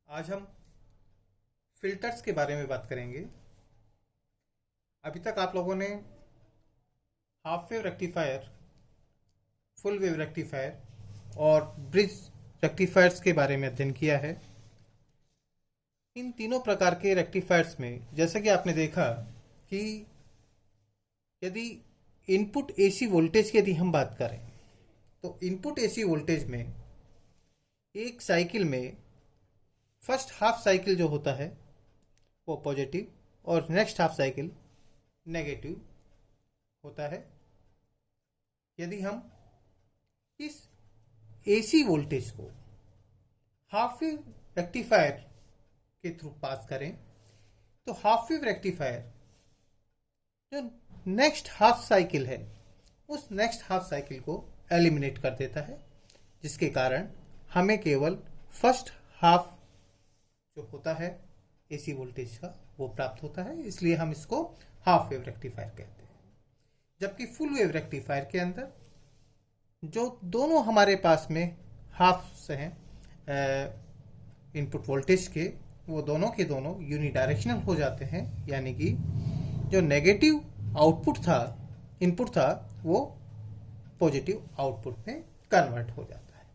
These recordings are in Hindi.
आज हम फिल्टर्स के बारे में बात करेंगे। अभी तक आप लोगों ने half wave rectifier, full wave rectifier और ब्रिज रेक्टिफायर्स के बारे में अध्ययन किया है। इन तीनों प्रकार के रेक्टिफायर्स में जैसे कि आपने देखा कि यदि इनपुट एसी वोल्टेज की यदि हम बात करें तो इनपुट एसी वोल्टेज में एक साइकिल में फर्स्ट हाफ साइकिल जो होता है वो पॉजिटिव और नेक्स्ट हाफ साइकिल नेगेटिव होता है। यदि हम इस एसी वोल्टेज को हाफ वेव रेक्टिफायर के थ्रू पास करें तो हाफ वेव रेक्टिफायर जो नेक्स्ट हाफ साइकिल है उस नेक्स्ट हाफ साइकिल को एलिमिनेट कर देता है, जिसके कारण हमें केवल फर्स्ट हाफ जो होता है एसी वोल्टेज का वो प्राप्त होता है। इसलिए हम इसको हाफ वेव रेक्टिफायर कहते हैं। जबकि फुल वेव रेक्टिफायर के अंदर जो दोनों हमारे पास में हाफ्स हैं इनपुट वोल्टेज के, वो दोनों के दोनों यूनिडायरेक्शनल हो जाते हैं, यानी कि जो नेगेटिव आउटपुट था इनपुट था वो पॉजिटिव आउटपुट में कन्वर्ट हो जाता है।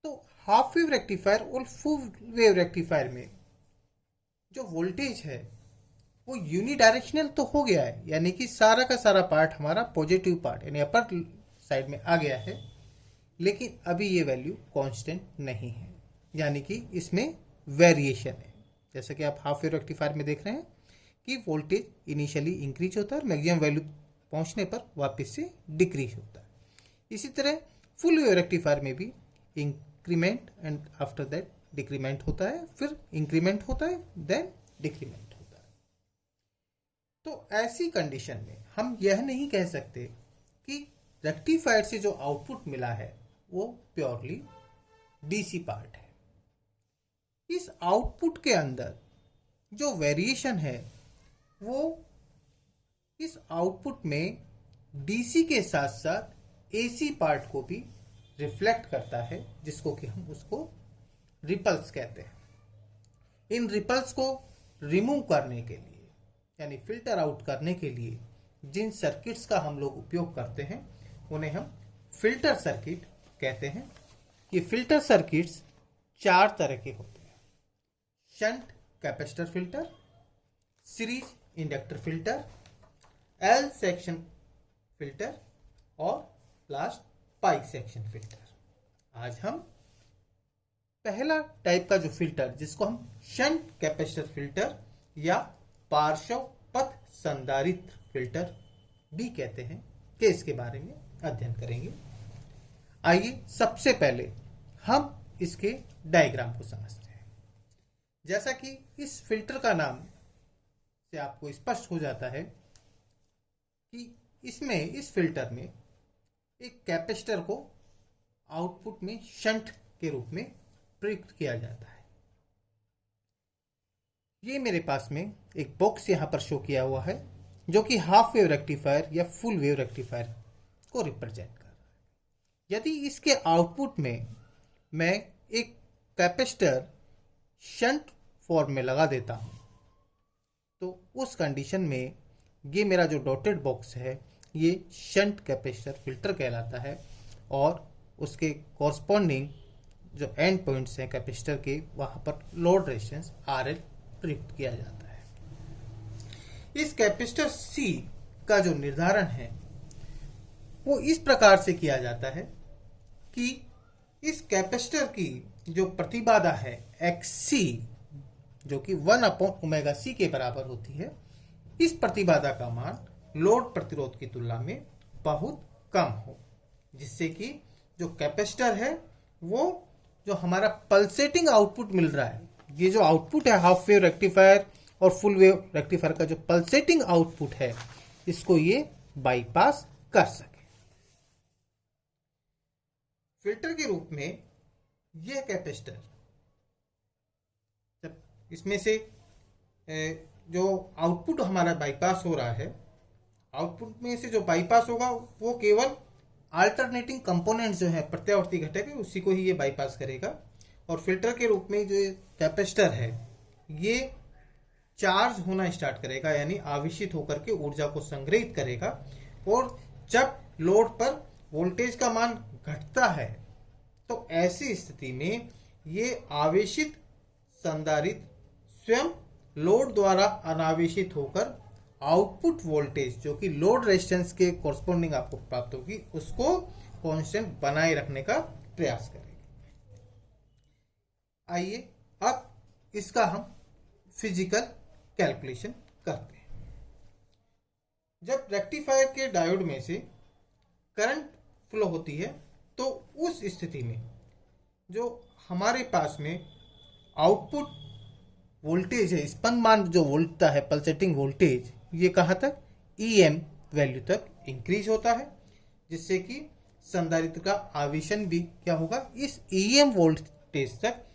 तो हाफ वेव रेक्टिफायर और फुल वेव रेक्टिफायर में जो वोल्टेज है वो यूनिडायरेक्शनल तो हो गया है, यानी कि सारा का सारा पार्ट हमारा पॉजिटिव पार्ट यानी अपर साइड में आ गया है, लेकिन अभी ये वैल्यू कांस्टेंट नहीं है, यानी कि इसमें वेरिएशन है। जैसे कि आप हाफ वेव रेक्टिफायर में देख रहे हैं कि वोल्टेज इनिशियली इंक्रीज होता है और मैक्सिमम वैल्यू पहुंचने पर वापस से डिक्रीज होता है। इसी तरह फुल वेव रेक्टिफायर में भी increment and after that decrement होता है, फिर इंक्रीमेंट होता है, देन डिक्रीमेंट होता है। तो ऐसी कंडीशन में हम यह नहीं कह सकते कि रेक्टिफायर से जो आउटपुट मिला है वो प्योरली डीसी पार्ट है। इस आउटपुट के अंदर जो वेरिएशन है वो इस आउटपुट में डीसी के साथ साथ एसी पार्ट को भी रिफ्लेक्ट करता है, जिसको कि हम उसको रिपल्स कहते हैं। इन रिपल्स को रिमूव करने के लिए यानी फिल्टर आउट करने के लिए जिन सर्किट्स का हम लोग उपयोग करते हैं उन्हें हम फिल्टर सर्किट कहते हैं। ये फिल्टर सर्किट्स चार तरह के होते हैं: shunt capacitor filter, series inductor filter, L section filter और लास्ट पाई सेक्शन फिल्टर। आज हम पहला टाइप का जो फिल्टर जिसको हम शंट कैपेसिटर फिल्टर या पार्श्व पथ संधारित्र फिल्टर भी कहते हैं कि इसके बारे में अध्ययन करेंगे। आइए सबसे पहले हम इसके डायग्राम को समझते हैं। जैसा कि इस फिल्टर का नाम से आपको स्पष्ट हो जाता है कि इसमें इस फिल्टर में एक कैपेसिटर को आउटपुट में शंट के रूप में प्रयुक्त किया जाता है। ये मेरे पास में एक बॉक्स यहाँ पर शो किया हुआ है जो कि हाफ वेव रेक्टिफायर या फुल वेव रेक्टिफायर को रिप्रेजेंट कर रहा है। यदि इसके आउटपुट में मैं एक कैपेसिटर शंट फॉर्म में लगा देता हूँ तो उस कंडीशन में ये मेरा जो डॉटेड बॉक्स है ये शंट कैपेसिटर फिल्टर कहलाता है और उसके कॉरस्पॉन्डिंग जो एंड पॉइंट्स हैं कैपेसिटर के वहाँ पर लोड रेजिस्टेंस RL प्रयुक्त किया जाता है। इस कैपेसिटर C का जो निर्धारण है वो इस प्रकार से किया जाता है कि इस कैपेसिटर की जो प्रतिबाधा है XC जो कि 1/ωc के बराबर होती है, इस प्रतिबाधा का मान लोड प्रतिरोध की तुलना में बहुत कम हो, जिससे कि जो कैपेसिटर है वो जो हमारा पल्सेटिंग आउटपुट मिल रहा है, ये जो आउटपुट है हाफ वेव रेक्टिफायर और फुल वेव रेक्टिफायर का जो पल्सेटिंग आउटपुट है इसको ये बाईपास कर सके। फिल्टर के रूप में यह कैपेसिटर जब इसमें से जो आउटपुट हमारा बाईपास हो रहा है, आउटपुट में से जो बाईपास होगा वो केवल अल्टरनेटिंग कंपोनेंट्स जो है प्रत्यावर्ती घटक है उसी को ही ये बाईपास करेगा और फिल्टर के रूप में जो कैपेसिटर है ये चार्ज होना स्टार्ट करेगा, यानी आवेशित होकर के ऊर्जा को संग्रहित करेगा। और जब लोड पर वोल्टेज का मान घटता है तो ऐसी स्थिति में ये आवेशित संधारित्र स्वयं लोड द्वारा अनावेशित होकर आउटपुट वोल्टेज जो कि लोड रेजिस्टेंस के कॉरस्पॉन्डिंग आपको प्राप्त होगी उसको कांस्टेंट बनाए रखने का प्रयास करेंगे। आइए अब इसका हम फिजिकल कैलकुलेशन करते हैं। जब रेक्टिफायर के डायोड में से करंट फ्लो होती है तो उस स्थिति में जो हमारे पास में आउटपुट वोल्टेज है, स्पंदमान जो वोल्टता है, पल्सेटिंग वोल्टेज, ये कहाँ तक EM वैल्यू तक इंक्रीज होता है, जिससे कि संधारित्र का आवेशन भी क्या होगा, इस EM वोल्टेज तक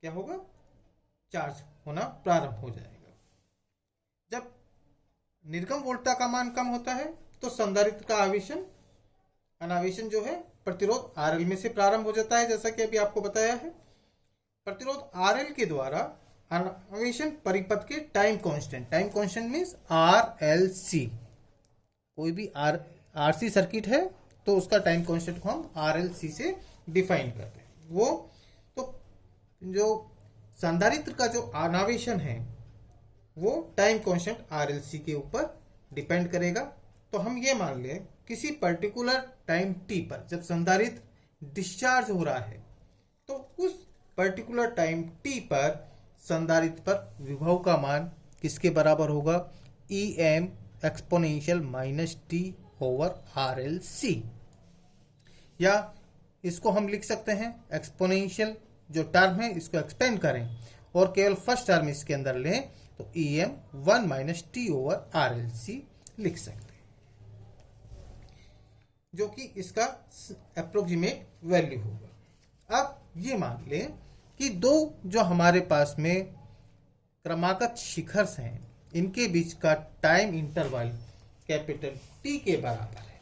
क्या होगा, चार्ज होना प्रारंभ हो जाएगा। जब निर्गम वोल्टता का मान कम होता है तो संधारित्र का अनावेशन जो है प्रतिरोध RL में से प्रारंभ हो जाता है। जैसा कि अभी आपको बताया है, प्रतिरोध RL के द्वारा अनावेशन परिपथ के टाइम कांस्टेंट मीन्स RLC, कोई भी RC सर्किट है तो उसका टाइम कांस्टेंट को हम RLC से डिफाइन करते हैं। वो तो जो संधारित्र का जो अनावेशन है वो टाइम कांस्टेंट RLC के ऊपर डिपेंड करेगा। तो हम ये मान लें किसी पर्टिकुलर टाइम t पर जब संधारित्र डिस्चार्ज हो रहा है तो उस पर्टिकुलर टाइम t पर संधारित्र पर विभव का मान किसके बराबर होगा, EM exponential minus t over RLC। या इसको हम लिख सकते हैं एक्सपोनेंशियल जो टर्म है इसको एक्सपेंड करें और केवल फर्स्ट टर्म इसके अंदर लें तो EM 1 minus t over RLC लिख सकते हैं, जो कि इसका अप्रोक्सीमेट वैल्यू होगा। अब ये मान लें कि दो जो हमारे पास में क्रमागत शिखर्स हैं इनके बीच का टाइम इंटरवल कैपिटल T के बराबर है।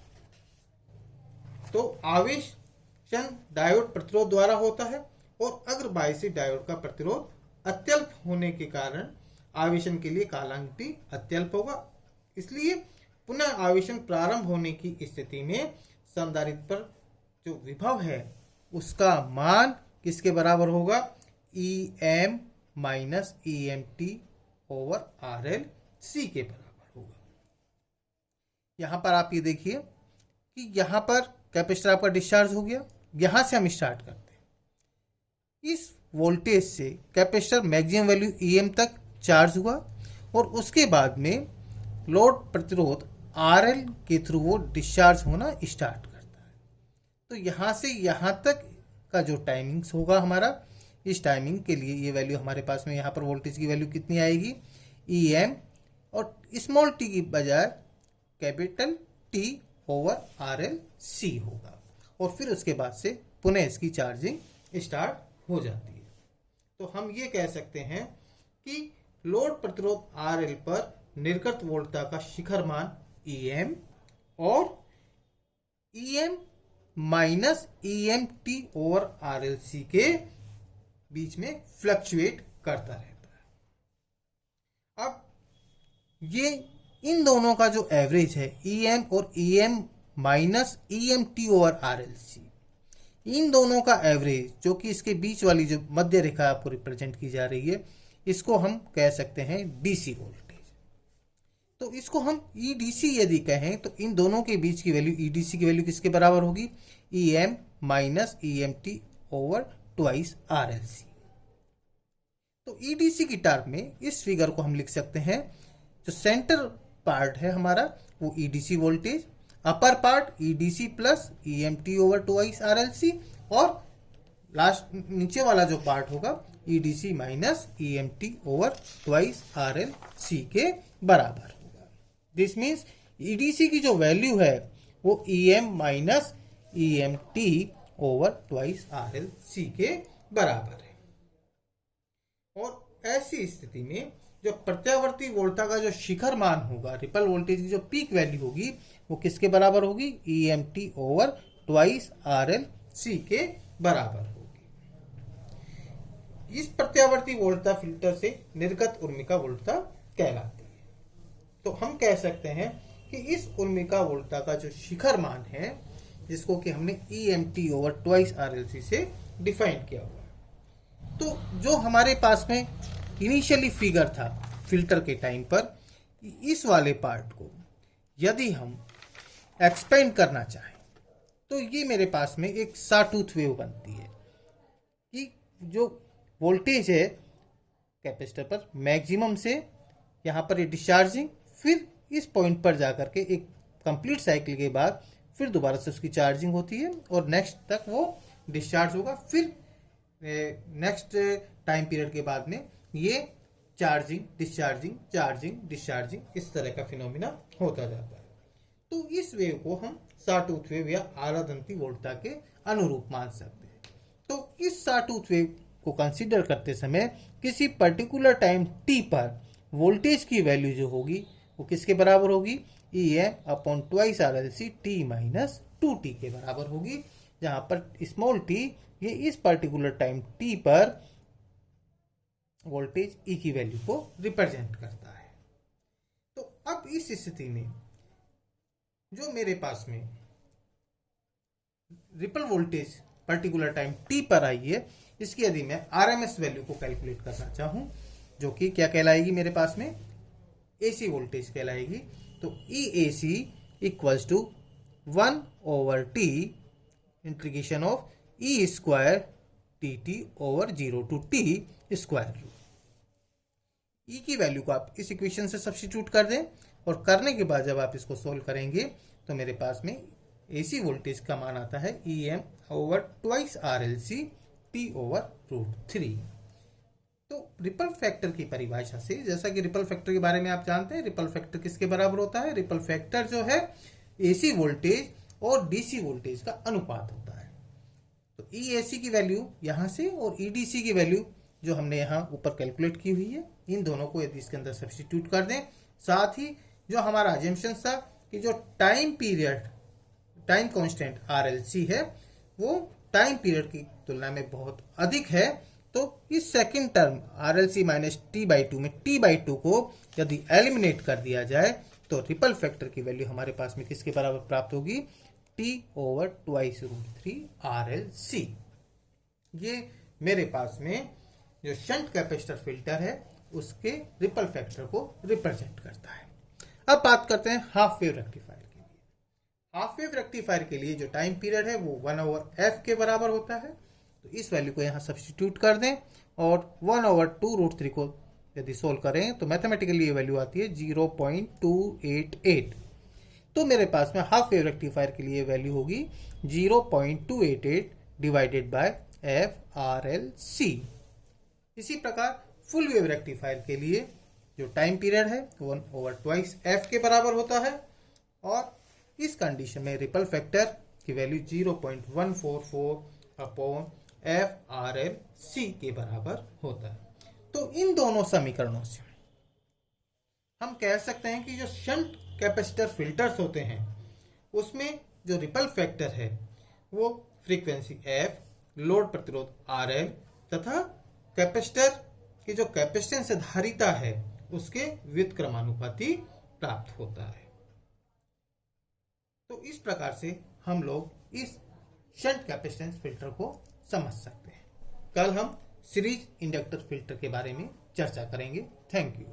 तो आवेशन डायोड प्रतिरोध द्वारा होता है और अग्रबायसी डायोड का प्रतिरोध अत्यल्प होने के कारण आवेशन के लिए कालांक भी अत्यल्प होगा। इसलिए पुनः आवेशन प्रारंभ होने की स्थिति में संधारित्र पर जो विभव है उसका मान किसके बराबर होगा, EM minus EMT over RLC के बराबर होगा। यहां पर आप ये देखिए कि यहां पर कैपेसिटर आपका डिस्चार्ज हो गया। यहां से हम स्टार्ट करते हैं। इस वोल्टेज से कैपेसिटर मैक्सिमम वैल्यू EM तक चार्ज हुआ और उसके बाद में लोड प्रतिरोध RL के थ्रू वो डिस्चार्ज होना स्टार्ट करता है। तो यहाँ से यहाँ तक का जो टाइमिंग्स होगा हमारा, इस टाइमिंग के लिए ये वैल्यू हमारे पास में यहाँ पर वोल्टेज की वैल्यू कितनी आएगी, EM और स्मॉल t की बजाय कैपिटल T ओवर RLC होगा। और फिर उसके बाद से पुनः इसकी चार्जिंग स्टार्ट हो जाती है। तो हम ये कह सकते हैं कि लोड प्रतिरोध RL पर निर्गत वोल्टता का शिखर मान EM और EM minus EMT over RLC के बीच में फ्लक्चुएट करता रहता है। अब ये इन दोनों का जो एवरेज है EM और EM minus EMT over RLC, इन दोनों का एवरेज जो कि इसके बीच वाली जो मध्य रेखा आपको रिप्रेजेंट की जा रही है इसको हम कह सकते हैं DC वोल्टेज। तो इसको हम EDC यदि कहें तो इन दोनों के बीच की वैल्यू EDC की वैल्यू किसके बराबर होगी, EM minus EMT over twice RLC। तो EDC की टर्म में इस फिगर को हम लिख सकते हैं, जो सेंटर पार्ट है हमारा वो EDC voltage, upper part EDC plus EMT over twice RLC और लास्ट नीचे वाला जो पार्ट होगा EDC minus EMT over twice RLC के बराबर होगा। दिस मीन्स EDC की जो वैल्यू है वो EM minus EMT over twice RLC के बराबर है। और ऐसी स्थिति में जो प्रत्यावर्ती वोल्टता का जो शिखर मान होगा, रिपल वोल्टेज की जो पीक वैल्यू होगी वो किसके बराबर होगी, EMT ओवर ट्वाइस RLC के बराबर होगी। इस प्रत्यावर्ती वोल्टता फिल्टर से निर्गत उर्मिका वोल्टता कहलाती है। तो हम कह सकते हैं कि इस उर्मिका वोल्टता का जो शिखर मान है, जिसको कि हमने EMT ओवर ट्वाइस RLC से डिफाइन किया हुआ है, तो जो हमारे पास में इनिशियली फिगर था फिल्टर के टाइम पर, इस वाले पार्ट को यदि हम एक्सपेंड करना चाहें तो ये मेरे पास में एक साटूथ वेव बनती है कि जो वोल्टेज है कैपेसिटर पर मैक्सिमम से यहाँ पर ये डिस्चार्जिंग, फिर इस पॉइंट पर जाकर के एक कंप्लीट साइकिल के बाद फिर दोबारा से उसकी चार्जिंग होती है और नेक्स्ट तक वो डिस्चार्ज होगा, फिर नेक्स्ट टाइम पीरियड के बाद में ये चार्जिंग डिस्चार्जिंग चार्जिंग डिस्चार्जिंग इस तरह का फिनोमिना होता जाता है। तो इस वेव को हम साटूथ वेव या आरादंती वोल्टता के अनुरूप मान सकते हैं। तो इस साटूथ वेव को कंसीडर करते समय किसी पर्टिकुलर टाइम t पर वोल्टेज की वैल्यू जो होगी वो किसके बराबर होगी, EM upon twice RLC t minus 2t के बराबर होगी, जहां पर स्मॉल t ये इस पर्टिकुलर टाइम t पर वोल्टेज E की वैल्यू को रिप्रेजेंट करता है। तो अब इस स्थिति में जो मेरे पास में ripple voltage particular time t पर आई है, इसकी यदि मैं RMS वैल्यू को कैलकुलेट करना चाहूं, जो कि क्या कहलाएगी मेरे पास में AC वोल्टेज कहलाएगी, तो EAC equals to 1 over t integration of E square dt over 0 to t square root. E की वैल्यू को आप इस इक्वेशन से सब्स्टिट्यूट कर दें और करने के बाद जब आप इसको सोल्व करेंगे तो मेरे पास में AC वोल्टेज का मान आता है EM over twice RLC t over root 3। तो रिपल फैक्टर की परिभाषा से, जैसा कि रिपल फैक्टर के बारे में आप जानते हैं, रिपल फैक्टर किसके बराबर होता है, रिपल फैक्टर जो है AC वोल्टेज और DC वोल्टेज का अनुपात होता है। तो EAC की वैल्यू यहाँ से और EDC की वैल्यू जो हमने यहाँ ऊपर कैलकुलेट की हुई है, इन दोनों को यदि इसके अंदर सब्स्टिट्यूट कर दें, साथ ही जो हमारा अजम्पशन था कि जो time period time constant RLC है वो टाइम पीरियड की तुलना में बहुत अधिक है, तो इस second term RLC minus t/2 में t/2 को यदि एलिमिनेट कर दिया जाए तो रिपल फैक्टर की वैल्यू हमारे पास में किसके बराबर प्राप्त होगी, t over twice root 3 RLC। ये मेरे पास में जो शंट कैपेसिटर फिल्टर है उसके रिपल फैक्टर को रिप्रेजेंट करता है। अब बात करते हैं हाफ वेव रेक्टिफायर के लिए। हाफ वेव रेक्टिफायर के लिए जो टाइम पीरियड है वो 1 ओवर f के बराबर होता है, तो इस वैल्यू को यहाँ सब्स्टिट्यूट कर दें और 1 ओवर 2 रूट 3 को यदि सोल्व करें तो मैथमेटिकली ये वैल्यू आती है 0.288। तो मेरे पास में हाफ वेव रेक्टिफायर के लिए वैल्यू होगी 0.288 डिवाइडेड बाय FRLC। इसी प्रकार फुल वेव रेक्टिफायर के लिए जो टाइम पीरियड है 1 ओवर ट्वाइस f के बराबर होता है और इस कंडीशन में रिपल फैक्टर की वैल्यू 0.144 अपॉन FRLC के बराबर होता है। तो इन दोनों समीकरणों से हम कह सकते हैं कि जो शंट कैपेसिटर फिल्टर्स होते हैं उसमें जो रिपल फैक्टर है वो फ्रीक्वेंसी f, लोड प्रतिरोध RL तथा कैपेसिटर की जो कैपेसिटेंस धारिता है उसके व्युत्क्रमानुपाती प्राप्त होता है। तो इस प्रकार से हम लोग इस शंट कैपेसिटेंस फिल्टर को समझ सकते हैं। कल हम सीरीज इंडक्टर फिल्टर के बारे में चर्चा करेंगे। Thank you.